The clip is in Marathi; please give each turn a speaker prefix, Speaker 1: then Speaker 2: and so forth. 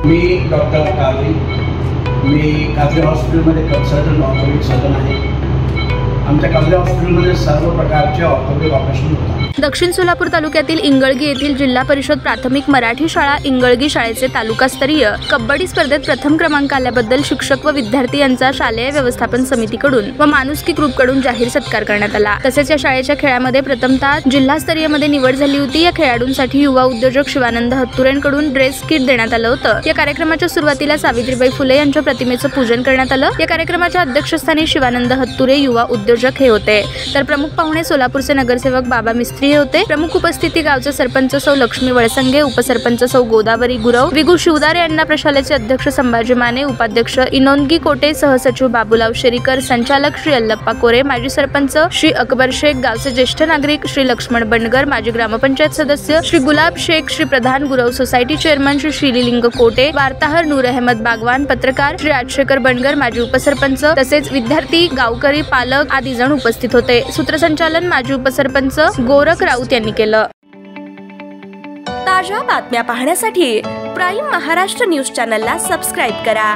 Speaker 1: मी डॉक्टर कादरी, मी कादरी हॉस्पिटलमध्ये कन्सल्टंट ऑर्थोपेडिक सर्जन आहे। आमच्या कादरी हॉस्पिटलमध्ये सर्व प्रकारचे ऑर्थोपेडिक ऑपरेशन होतात।
Speaker 2: दक्षिण सोलापूर तालुक्यातील इंगळगी येथील जिल्हा परिषद प्राथमिक मराठी शाळा इंगळगी शाळेचे तालुकास्तरीय कबड्डी स्पर्धेत प्रथम क्रमांक आल्याबद्दल शिक्षक व विद्यार्थी यांचा शालेय व्यवस्थापन समितीकडून व माणुसकी ग्रुपकडून जाहीर सत्कार करण्यात आला। तसेच या शाळेच्या खेळामध्ये प्रथमतः जिल्हास्तरीय मध्ये निवड झाली होती। या खेळाडूंसाठी युवा उद्योजक शिवानंद हत्तुरेंकडून ड्रेस किट देण्यात आलं होतं। या कार्यक्रमाच्या सुरुवातीला सावित्रीबाई फुले यांच्या प्रतिमेचं पूजन करण्यात आलं। या कार्यक्रमाच्या अध्यक्षस्थानी शिवानंद हत्तुरे युवा उद्योजक हे होते, तर प्रमुख पाहुणे सोलापूरचे नगरसेवक बाबा मिस्त्री हे होते। प्रमुख उपस्थिती गावचे सरपंच सौ लक्ष्मी वळसंगे, उपसरपंच सौ गोदावरी गुरव, विगू शिवदारे, अण्णा प्रशालेचे अध्यक्ष संभाजी माने, उपाध्यक्ष इनोनगी कोटे, सहसचिव बाबूलाव शेरीकर, संचालक श्री अल्लप्पा कोरे, माजी सरपंच श्री अकबर शेख, गावचे ज्येष्ठ नागरिक श्री लक्ष्मण बनगर, माजी ग्रामपंचायत सदस्य श्री गुलाब शेख, श्री प्रधान गुरव सोसायटी चेअरमन श्री श्रीलिंग कोटे, वार्ताहर नूर अहमद बागवान, पत्रकार श्री राजशेखर बनगर, माजी उपसरपंच तसेच विद्यार्थी, गावकरी, पालक आदी जण उपस्थित होते। सूत्रसंचालन माजी उपसरपंच गोरख राऊत यांनी केलं।
Speaker 3: ताज्या बातम्या पाहण्यासाठी प्राईम महाराष्ट्र न्यूज चॅनलला सबस्क्राईब करा।